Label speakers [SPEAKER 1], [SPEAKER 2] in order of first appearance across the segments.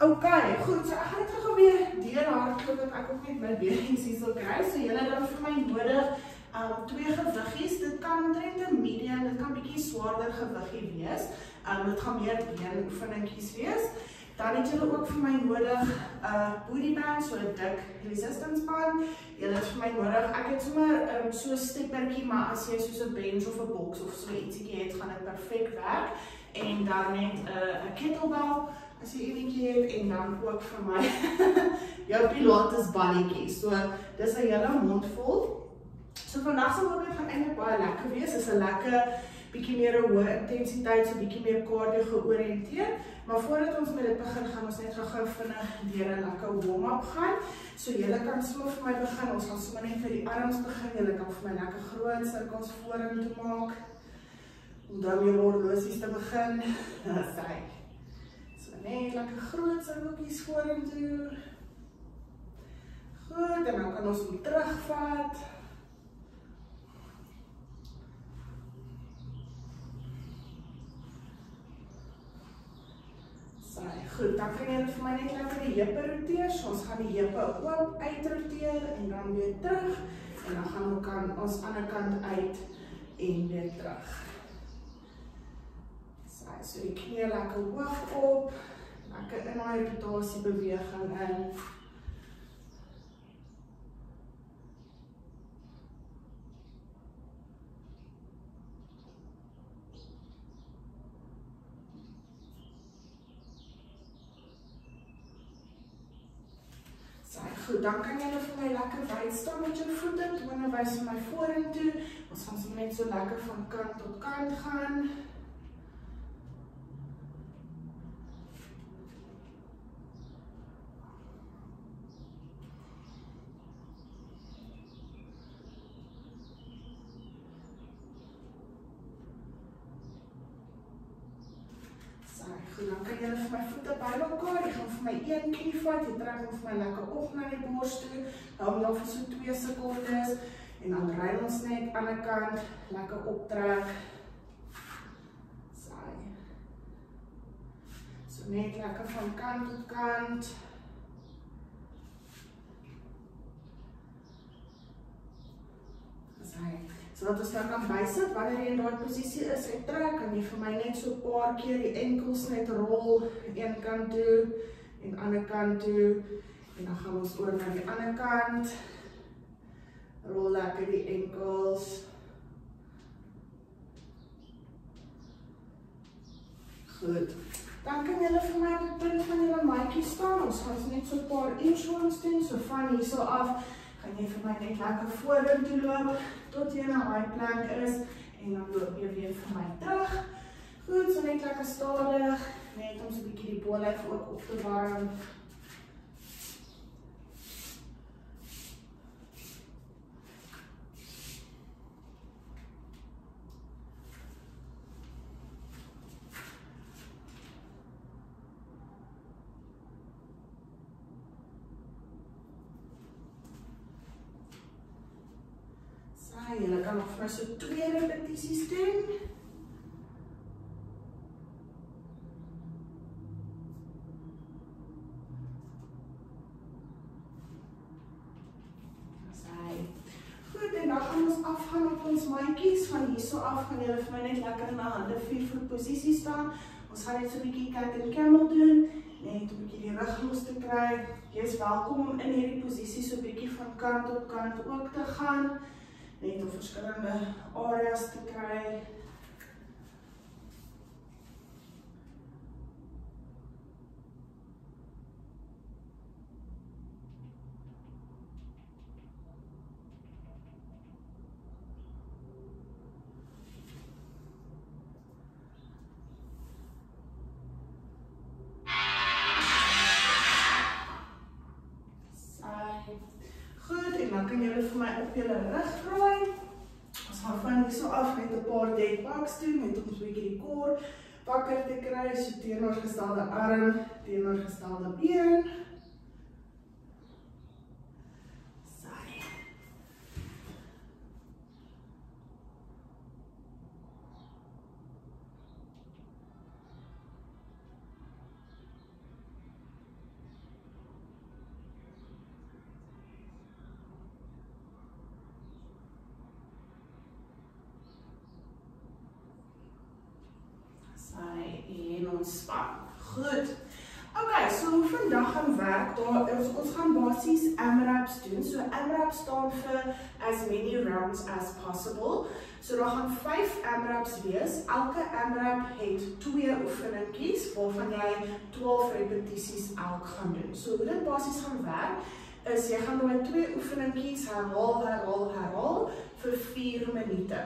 [SPEAKER 1] Okay, goed, so ek gaan net gou weer deurhardloop dat ek ook net my beentjies hier so kry. So julle dan vir my nodig 2 gewiggies. Dit kan omtrent 'n medium, dit kan bietjie swaarder gewiggie wees. Dit gaan meer beenoefeningkies wees. Dan het julle ook vir my nodig 'n booty band, so 'n dik resistance band. Julle het vir my nodig, ek het sommer so 'n steppertjie, maar as jy soos 'n bench of 'n boks of so ietsiekie het, gaan dit perfek werk. En dan net 'n kettlebell as jy enetjie het, en dan ook vir my jou pilates balletjie. So dis 'n hele mond vol. So vandag se workout gaan eintlik baie lekker wees. Is 'n lekker bietjie meer 'n hoë intensiteit, so bietjie meer cardio georiënteerd. Maar voordat ons met dit begin, gaan ons net gou vinnig deur 'n lekker warm-up gaan. So julle kan sommer vir my begin. Ons gaan sommer net vir die arms begin. Julle kan vir my lekker groot sirkels vorentoe maak. Onthou jou horlosies te begin. Sy. So net lekker groot sirkeltjies vorentoe. Goed, en dan kan ons hom terugvat. Goed, dan kan jy vir my net lekker die heupe roteer. So ons gaan die heupe oop uitroteer en dan weer terug. En dan gaan ons ander kant uit en weer terug. So die knie lekker hoog op. Lekker in daai rotasiebeweging in. Goed, dan kan jy vir my lekker wyd staan met jou voete, tone wys vir my vorentoe. Ons gaan so net so lekker van kant tot kant gaan. Goed, dan kan jy vir my voete by mekaar, jy gaan vir my een knie vat, jy trek hom vir my lekker op na die bors toe, hou hom vir so 2 sekondes, en dan ry ons net aan die kant, lekker optrek. Saai. So net lekker van kant tot kant. Saai. So dat ons nou kan bysit, wanneer jy in daai posisie is, jy trek, kan jy vir my net so 'n paar keer die enkels net rol, een kant toe, en ander kant toe, en dan gaan ons oor na die ander kant, rol lekker die enkels. Goed, dan kan julle vir my op die punt van julle maatjie staan, ons gaan net so 'n paar inchworms doen, so van hierso af, gaan jy vir my net lekker vorentoe loop, tot jy na daai plank is, en dan loop jy weer vir my terug. Goed, so net lekker stadig, net om so 'n bietjie die bollyf ook op te warm. Julle kan nog vir so 2 repetisies doen. Goed, en dan gaan ons afgaan op ons maatjies. Van hierso af gaan julle vir my net lekker in 'n hande 4-voet posisie staan. Ons gaan net so 'n bietjie cat and camel doen, net 'n bietjie die rug los te kry. Jy is welkom om in hierdie posisie so 'n bietjie van kant tot kant ook te gaan. Net om verskillende areas te kry. Goed, en dan kan julle vir my op julle rug draai. Ons gaan van hierso af net 'n paar dead bugs doen, net om so 'n bietjie die kor wakker te kry, so teenoorgestelde arm, teenoorgestelde been. Saai. En ontspan. Goed. Okay, so vandag gaan werk daar, ons gaan basies AMRAPs doen. So AMRAP staan vir as many rounds as possible. So daar gaan 5 AMRAPs wees. Elke AMRAP het 2 oefeningkies waarvan jy 12 repetisies elk gaan doen. So hoe dit basies gaan werk is jy gaan daai 2 oefeningkies herhaal vir 4 minute.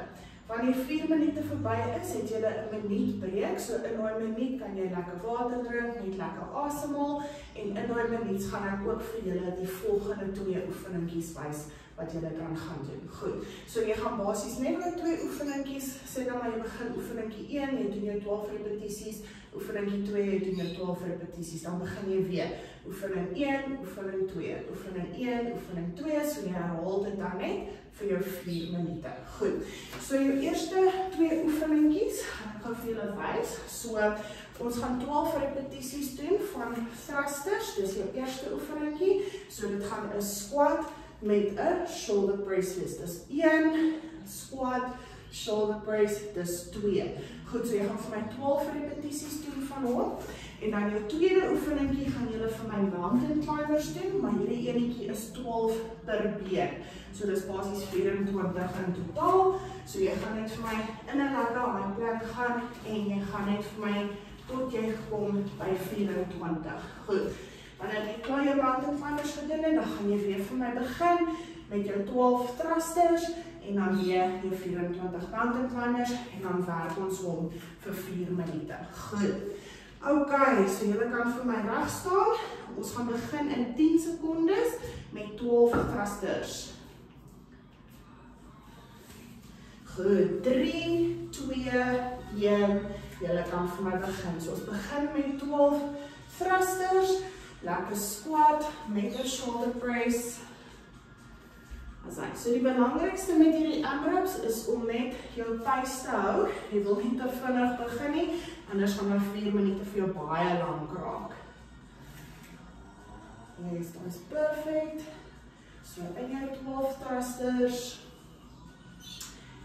[SPEAKER 1] Wanneer 4 minute verby is, het jy 'n minuut breek. So in daai minuut kan jy lekker water drink, net lekker asemhaal en in daai minuut gaan ek ook vir julle die volgende 2 oefeningkies wys wat julle dan gaan doen. Goed. So jy gaan basies net met 2 oefeningkies, sê dan maar jy begin oefeningkie 1, jy doen jou 12 repetisies, oefeningkie 2, jy doen jou 12 repetisies, dan begin jy weer. Oefening 1, oefening 2, oefening 1, oefening 2, so jy herhaal dit dan net vir jou 4 minute. Goed. So jou eerste 2 oefeningkies, ek gaan vir julle wys. So ons gaan 12 repetisies doen van thrusters, dis jou eerste oefeningkie. So dit gaan 'n squat met 'n shoulder brace wees. Dis 1 squat, shoulder brace, dis 2. Goed, so jy gaan vir my 12 repetisies doen van hom. En dan jou tweede oefeningkie gaan julle vir my mountain climbers doen, maar hierdie enetjie is 12 per been. So dis basies 24 in totaal. So jy gaan net vir my in 'n lekker handplek gaan en jy gaan net vir my tot jy kom by 24. Goed. Wanneer jy klaar jou mountain climbers gedoen het, dan gaan jy weer vir my begin met jou 12 thrusters en dan weer jou 24 mountain climbers en dan werk ons hom vir 4 minute. Goed. Okay, so julle kan vir my reg staan. Ons gaan begin in 10 sekondes met 12 thrusters. Goed, 3, 2, 1, julle kan vir my begin. So ons begin met 12 thrusters, lekker squat met 'n shoulder brace. So die belangrikste met hierdie AMRAPs is om net jou pace te hou. Jy wil nie te vinnig begin nie, anders gaan nou 4 minute vir jou baie lank raak. Yes, dat is perfect. So in jou 12 thrusters.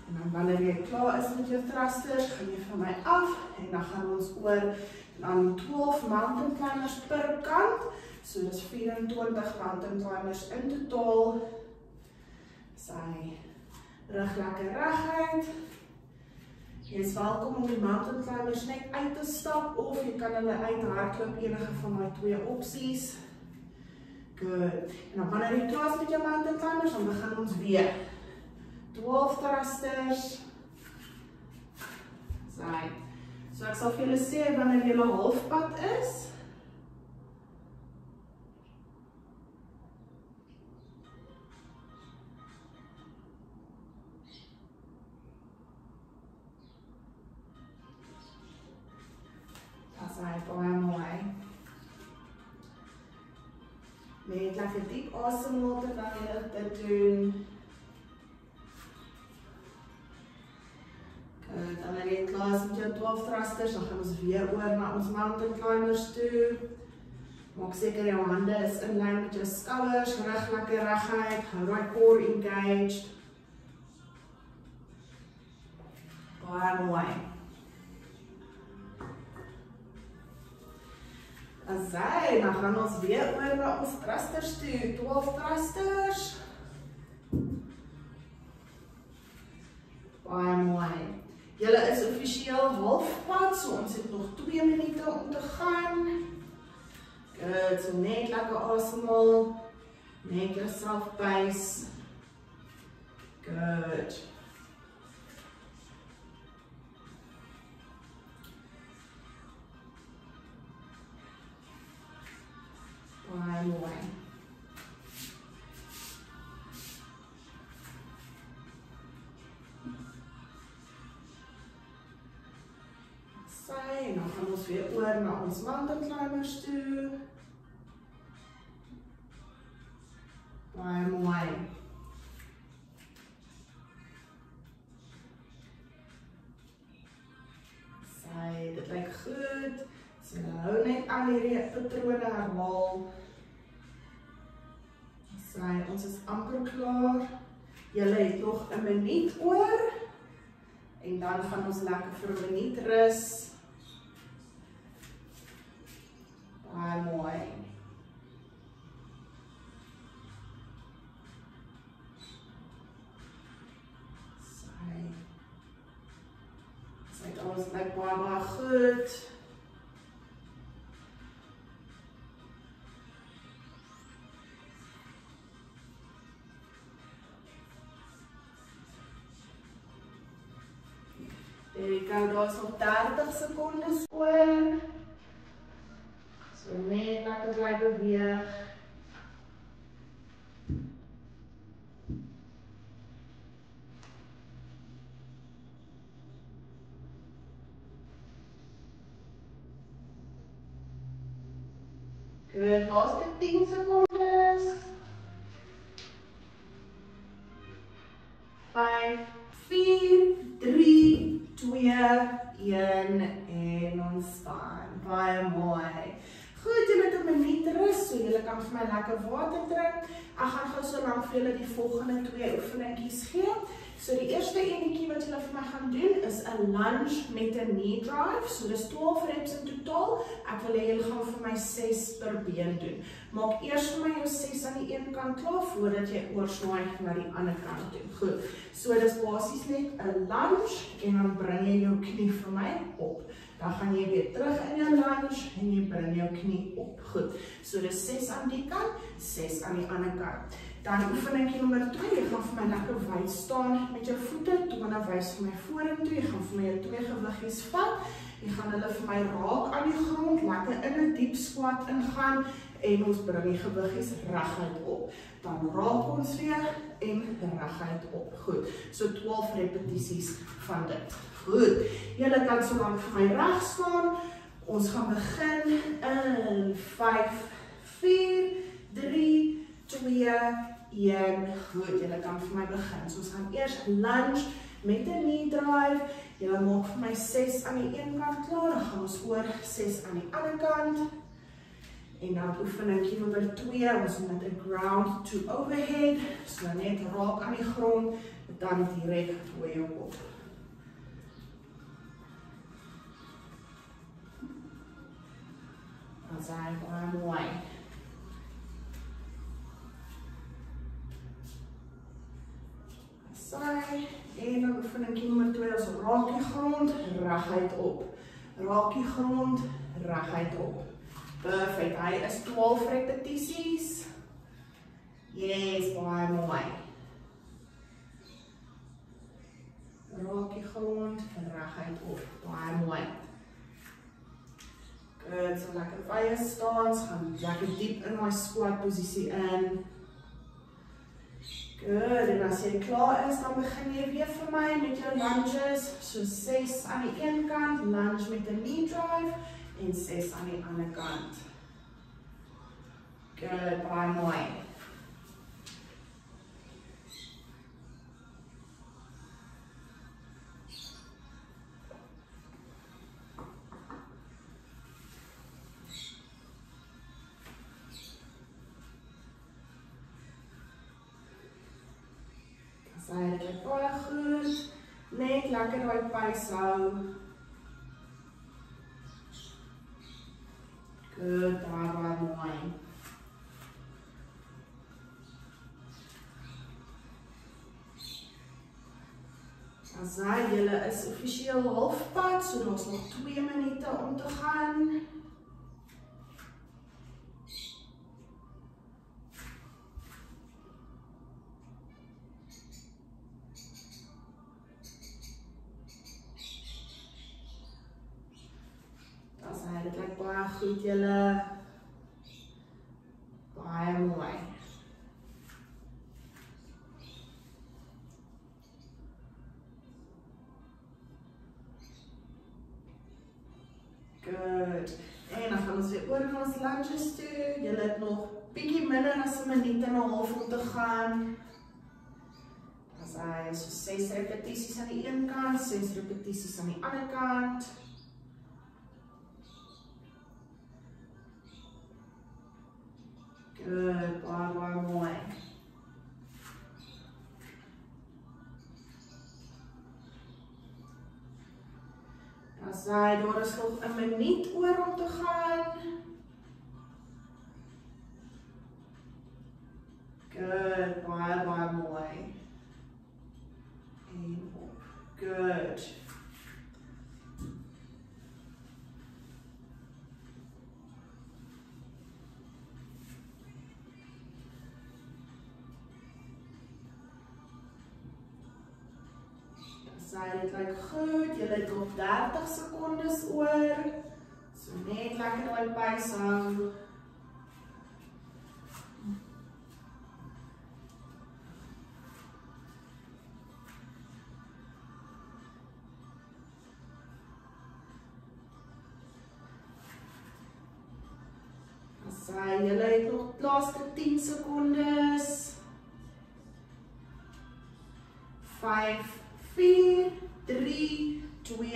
[SPEAKER 1] En dan wanneer jy klaar is met jou thrusters, gaan jy van my af en dan gaan ons oor aan 12 mountain climbers per kant. So dis 24 mountain climbers in totaal. Sy rug lekker reguit. Jy is welkom om die mountain climbers net uit te stap of jy kan hulle uithardloop, enige van my 2 opsies. Good. En dan wanneer jy klaar is met jou mountain climbers, dan begin ons weer. 12 thrusters. Sy. So ek sal vir julle sê wanneer jy halfpad is. Baie mooi. Net lekker diep asemhaal terwyl jy dit doen. Goed, dan wanneer jy klaar is met jou 12 thrusters, dan gaan ons weer oor na ons mountain climbers toe. Maak seker jou hande is in lyn met jou skouers, rug lekker reguit, hou daai core engaged. Baie mooi. Asai, dan gaan ons weer oor na ons thrusters toe, 12 thrusters. Baie mooi. Julle is offisieel halfpad, so ons het nog 2 minute om te gaan. Good, so net lekker asemhaal, net yourself pace. Good. Baie mooi. En dan gaan ons weer oor na ons mountain climbers toe. Baie mooi. Sy, dit lyk goed. So hou net al hierdie patrone herhaal. Sy, ons is amper klaar. Julle het nog 'n minuut oor. En dan gaan ons lekker vir 'n minuut rus. Ons lyk baie goed. Ek hou daar so 30 sekondes oor. So net lekker bly beweeg. Goed, laaste 10 sekondes. 5, 4, 3, 2, 1 en ontspan. Baie mooi. Goed, julle het 'n minuut rus, so julle kan vir my lekker water drink. Ek gaan gou so lank vir julle die volgende 2 oefeningkies gee. So die eerste enetjie wat julle vir my gaan doen is 'n lunge met 'n knee drive. So dis 12 reps in totaal. Ek wil hê julle gaan vir my 6 per been doen. Maak eers vir my jou 6 aan die een kant klaar voordat jy oorswaai na die ander kant toe. Goed. So dis basies net 'n lunge en dan bring jy jou knie vir my op. Dan gaan jy weer terug in jou lunge en jy bring jou knie op. Goed. So dis 6 aan die kant, 6 aan die ander kant. Dan oefeningkie nommer 2, jy gaan vir my lekker wyd staan met jou voete, tone wys vir my vorentoe, jy gaan vir my jou 2 gewiggies vat, jy gaan hulle vir my raak aan die grond, lekker in 'n diep squat ingaan, en ons bring die gewiggies reguit op. Dan raak ons weer en reguit op. Goed, so 12 repetisies van dit. Goed, julle kan so lank vir my reg staan, ons gaan begin in 5, 4, 3, 2, 1, goed, julle kan vir my begin. So ons gaan eers lunge met 'n knee drive, julle maak vir my 6 aan die een kant klaar, dan gaan ons oor 6 aan die ander kant. En dan oefeningkie nommer 2, ons met 'n ground to overhead, so net raak aan die grond, dan direk gooi jou op. Dan zijn we mooi. Saai, en dan oefeningkie nommer 2 is raak die grond, reguit op. Raak die grond, reguit op. Perfect, hy is 12 repetisies. Yes, baie mooi. Raak die grond, reguit op. Baie mooi. Goed, so lekker baie staan, gaan lekker diep in my squat posisie in. Good, en as jy klaar is, dan begin jy weer vir my met jou lunges. So 6 aan die een kant, lunge met 'n knee drive, en 6 aan die ander kant. Good, baie mooi. Sy het baie goed, net lekker daai pace hou. Good, baie mooi. As julle is offisieel halfpad, so daar's nog 2 minute om te gaan. Dit lyk baie goed julle. Baie mooi. Good. En dan gaan ons weer oor na ons lunges toe. Julle het nog bietjie minder as 'n minuut en 'n half om te gaan. As hy so 6 repetisies aan die een kant, 6 repetisies aan die ander kant. Good, baie mooi. As hy, daar is nog 'n minuut oor om te gaan. Good, baie mooi. En op. Good. dit lyk goed. Julle het nog 30 sekondes oor. So net lekker daai pace hou. Julle het nog laaste 10 sekondes. 5, 4, 3, 2,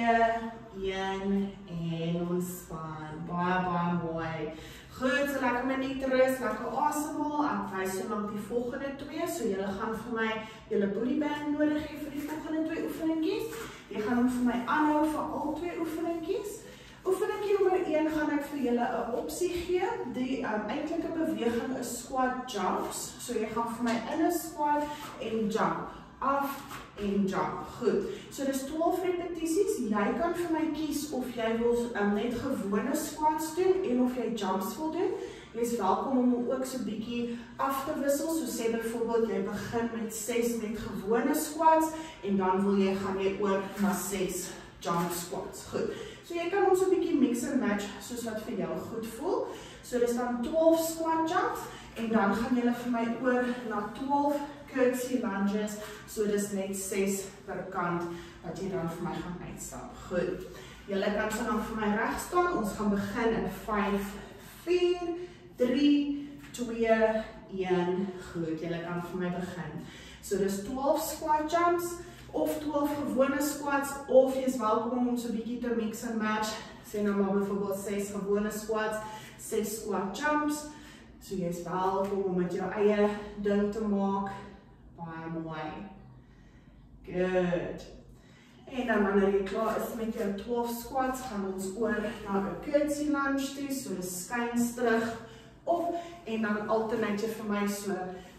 [SPEAKER 1] 1 en ontspan. Baie mooi. Goed, so lekker minuut rus, lekker asemhaal. Ek wys so lank die volgende 2, so julle gaan vir my julle bodyband nodig hê vir die volgende 2 oefeningkies. Jy gaan hom vir my aanhou vir al 2 oefeningkies. Oefeningkie nommer 1 gaan ek vir julle 'n opsie gee. Die eintlike beweging is squat jumps. So jy gaan vir my in 'n squat en jump. Af en jump. Goed. So dis 12 repetisies. Jy kan vir my kies of jy wil net gewone squats doen en of jy jumps wil doen. Jy is welkom om hom ook so bietjie af te wissel. So sê byvoorbeeld jy begin met 6 met gewone squats en dan wil jy gaan jy oor na 6 jump squats. Goed. So jy kan ons 'n bietjie mix and match soos wat vir jou goed voel. So dis dan 12 squat jumps en dan gaan julle vir my oor na 12 curtsy lunges. So dis net 6 per kant wat jy dan vir my gaan uitstap. Goed. Julle kan dan vir my reg staan. Ons gaan begin in 5, 4, 3, 2, 1. Goed. Julle kan vir my begin. So dis 12 squat jumps. Of 12 gewone squats, of jy is welkom om so 'n bietjie te mix and match. Sê nou maar byvoorbeeld 6 gewone squats, 6 squat jumps. So jy is welkom om met jou eie ding te maak. Baie mooi. Good. En dan wanneer jy klaar is met jou 12 squats, gaan ons oor na 'n curtsy lunge toe. So dis skuins terug op en dan alternate vir my so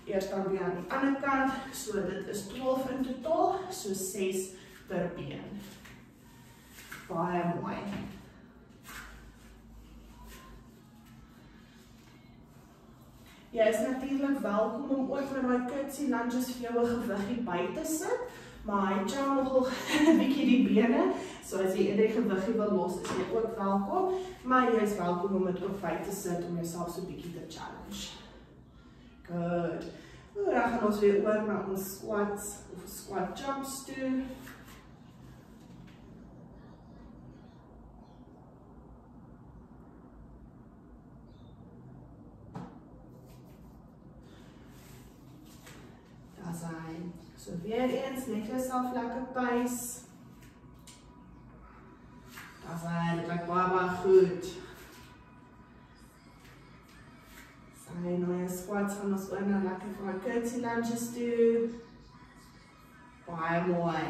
[SPEAKER 1] eers dan weer aan die ander kant, so dit is 12 in totaal, so 6 per been. Baie mooi. Jy is natuurlik welkom om ook met daai curtsy lunges vir jou 'n gewiggie by te sit, maar hy chow nogal 'n bietjie die bene, so as jy eerder gewiggie wil los, is jy ook welkom, maar jy is welkom om dit ook by te sit om jouself so 'n bietjie te challenge. Good. Dan gaan ons weer oor na ons squats of squat jumps toe. Daar's hy. So weer eens, net jouself lekker pace. Daar's hy, dit lyk baie goed. En nou jou squats gaan ons oor na lekker vir our curtsy lunges toe. Baie mooi.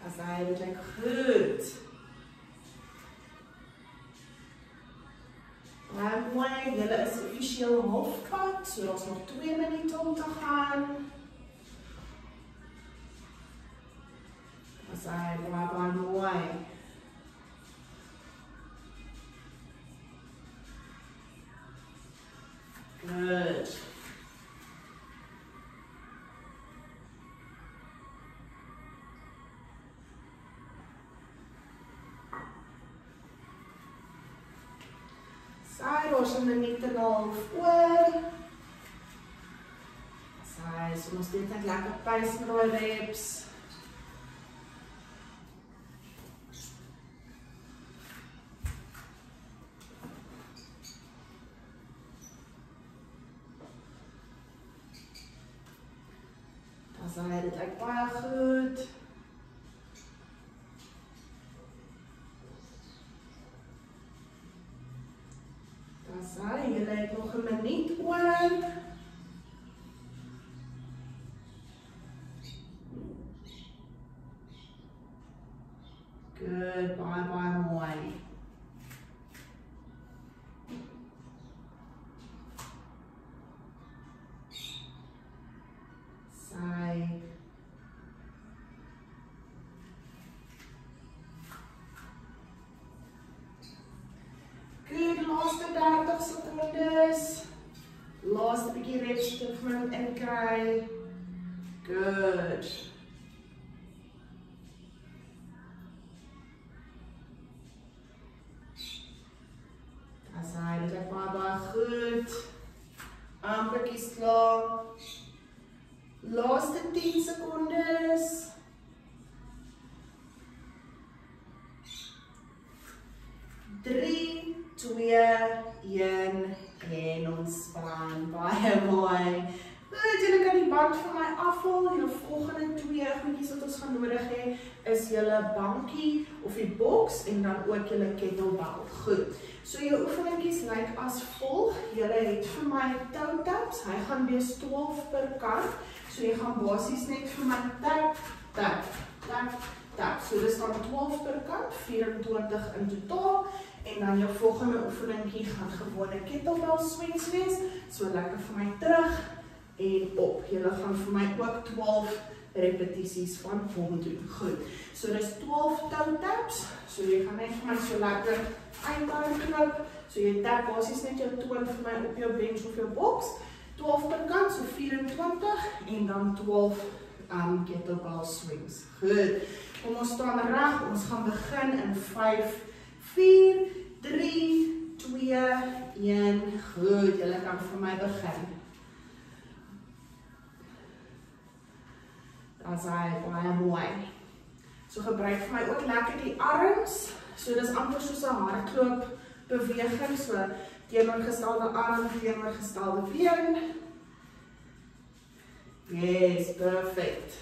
[SPEAKER 1] As hy dit lyk goed. Baie mooi, julle is officieel halfpad, so ons nog 2 minute om te gaan. As hy baie mooi. Good. Saai, ons het 'n minuut en 'n half oor. Saai, so ons dit net lekker pace met daai reps. Dit lyk baie goed. Daar's hy, julle het nog 'n minuut oor. Good, baie mooi. Sy. Good. Dis hy, dit lyk baie goed. Amperkies klaar. Laaste 10 sekondes. 3, 2, 1 en ontspan. Baie mooi. Goed, julle kan die band van my afval. Julle volgende 2 goedjies wat ons gaan nodig hê, is julle bankie of die boks en dan ook julle kettlebell. Goed. So jou oefeningkies lyk as volg. Julle het vir my toe taps. Hy gaan wees 12 per kant. So jy gaan basies net vir my tap, tap, tap, tap. So dis dan 12 per kant, 24 in totaal. En dan jou volgende oefeningkie gaan gewone kettlebell swings wees. So lekker vir my terug en op. Julle gaan vir my ook 12 repetisies van hom doen. Goed. So dis 12 toe taps. So jy gaan net vir my so lekker eindaar knip. So jy tap basies net jou toon vir my op jou bench of jou box. 12 per kant, so 24 en dan 12 kettlebell swings. Goed. Kom ons staan reg. Ons gaan begin in 5, 4, 3, 2, 1. Goed. Julle kan vir my begin. Dis hy, baie mooi. So gebruik vir my ook lekker die arms. So dis amper soos 'n hardloop beweging. So teenoorgestelde arm, teenoorgestelde been. Yes, perfect.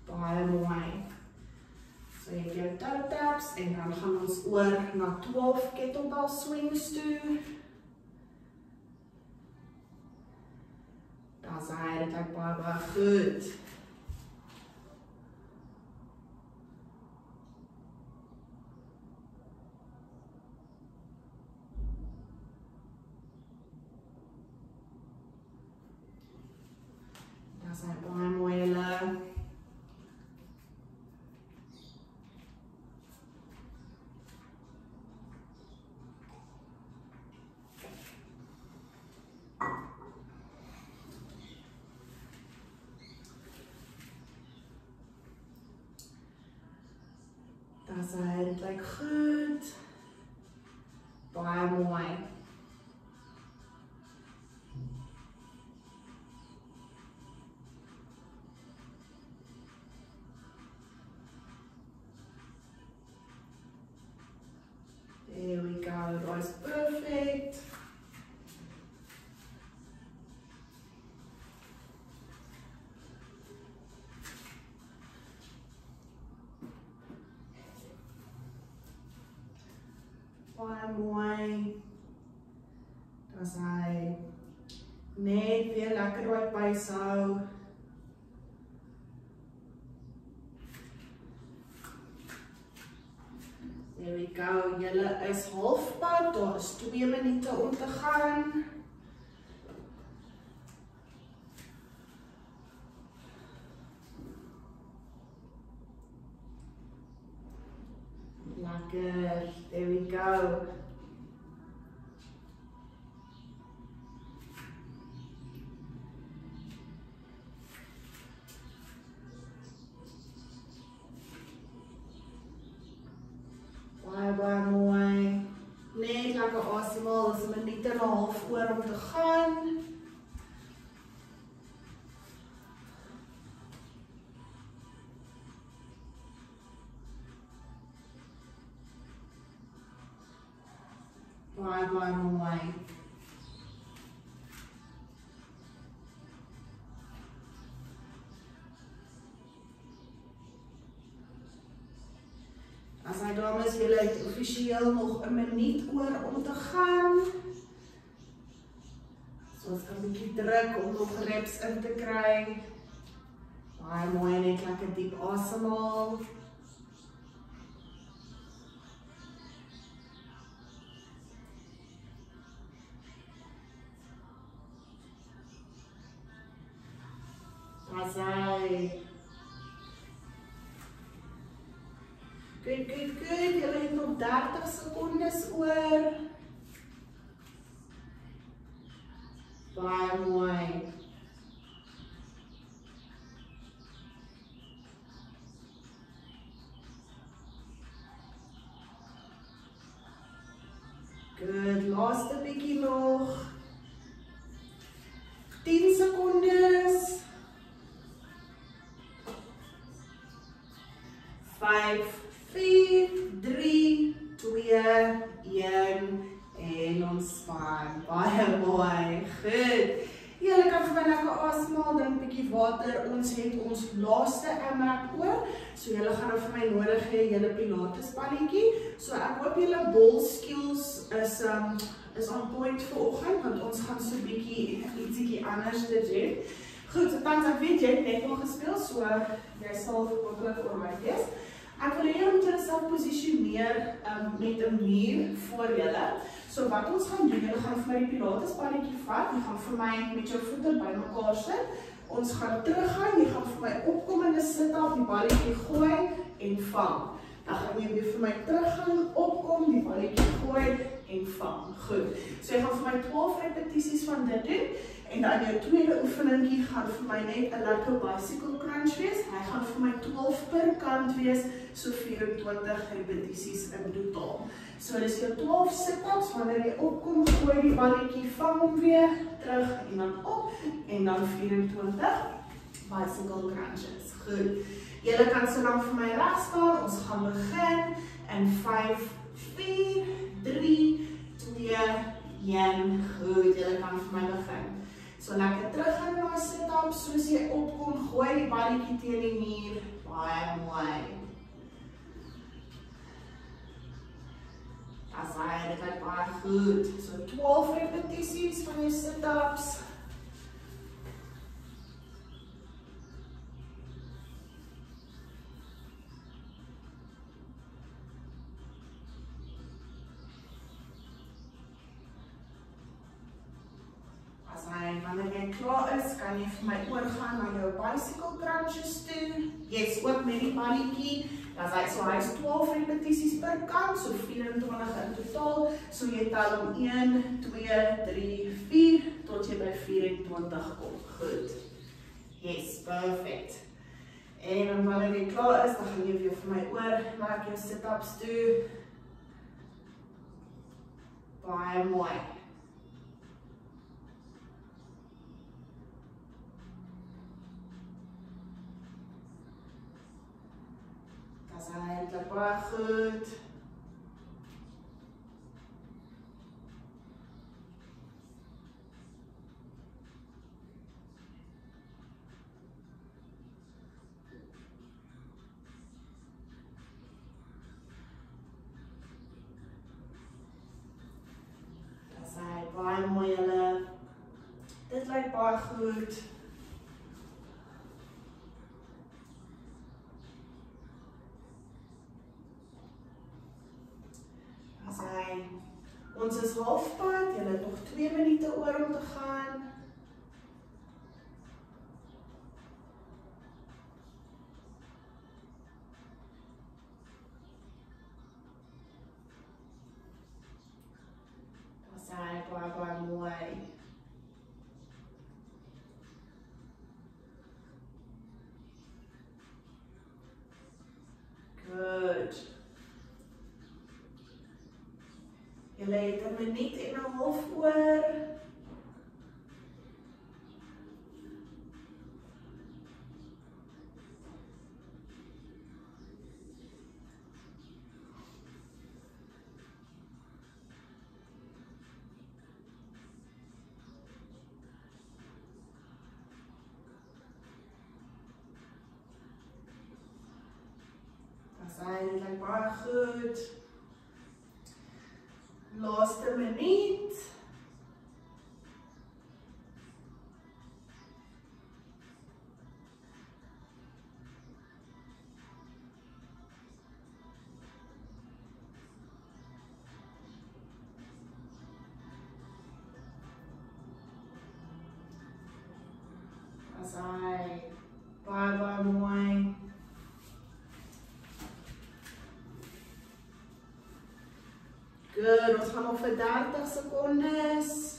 [SPEAKER 1] Baie mooi. So jy het jou toe taps en dan gaan ons oor na 12 kettlebell swings toe. Dis hy, dit lyk baie goed. Dis hy, baie mooi julle. Dis hy, dit lyk goed. Baie mooi. There we go, that's perfect. Baie mooi. Dis hy. Net weer lekker daai bys hou. There we go. Julle is halfpad. Daar is 2 minute om te gaan. Lekker. There we go. Baie mooi. Net lekker asemhaal, dis 'n minuut en 'n half oor om te gaan. Baie mooi. As hy dames, julle het offisieel nog 'n minuut oor om te gaan. So ons kan 'n bietjie druk om nog reps in te kry. Baie mooi, net lekker diep asemhaal. As hy Good. Julle het nog 30 sekondes oor. Baie mooi. Good, laaste bietjie nog. 10 sekondes. 5, 4, 3, 2, 1 en ontspan. Baie mooi. Goed. Julle kan vir my lekker asemhaal, drink 'n bietjie water. Ons het ons laaste AMRAP oor. So julle gaan nou vir my nodig hê julle Pilates balletjie. So ek hoop julle ball skills is on point vir oggend, want ons gaan so 'n bietjie ietsiekie anders doen. Goed, so tans ek weet jy het net al gespeel, so jy sal hopelik oor my wees. Ek wil hê om jouself posisioneer met 'n muur voor julle. So wat ons gaan doen, julle gaan vir my die Pilates balletjie vat, jy gaan vir my met jou voete bymekaar sit. Ons gaan teruggaan, jy gaan vir my opkomende sit-up, die balletjie gooi en vang. Dan gaan jy weer vir my teruggaan, opkom, die balletjie gooi en vang. Goed. So jy gaan vir my 12 repetisies van dit doen. En dan jou tweede oefeningkie gaan vir my net 'n lekker bicycle crunch wees. Hy gaan vir my 12 per kant wees, so 24 repetisies in totaal. So dis jou 12 sit-ups, wanneer jy opkom, gooi die balletjie, vang hom weer, terug en dan op, en dan 24 bicycle crunches. Goed. Julle kan so lank vir my reg staan, ons gaan begin in 5, 4, 3, 2, 1. Goed, julle kan vir my begin. So lekker terug in na sit-up, soos jy opkom, gooi die balletjie teen die muur, baie mooi. As hy, dit lyk baie goed. So 12 repetisies van jou sit-ups. Wanneer jy klaar is, kan jy vir my oorgaan na jou bicycle crunches toe. Yes, ook met die balletjie. So hy is 12 repetisies per kant, so 24 in totaal. So jy tel om 1, 2, 3, 4, tot jy by 24 kom. Goed. Yes, perfect. En dan wanneer jy klaar is, dan gaan jy weer vir my oor na jou sit-ups toe. Baie mooi. Dit lyk baie goed. Baie mooi julle. Dit lyk baie goed. Ons is halfpad, julle het nog 2 minute oor om te gaan. Dis baie mooi. Good. Julle het 'n minuut en 'n half oor. Dit lyk baie goed. Laaste minuut. Baie mooi. Good, ons gaan nog vir 30 sekondes.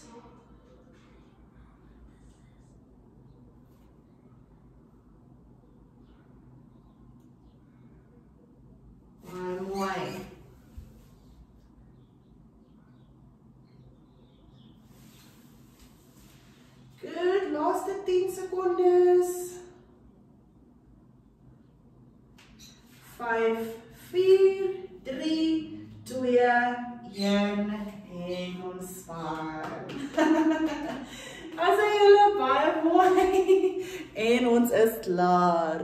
[SPEAKER 1] laaste 10 sekondes. 5, 4, 3, 2, 1 en ontspan. As julle baie mooi en ons is klaar.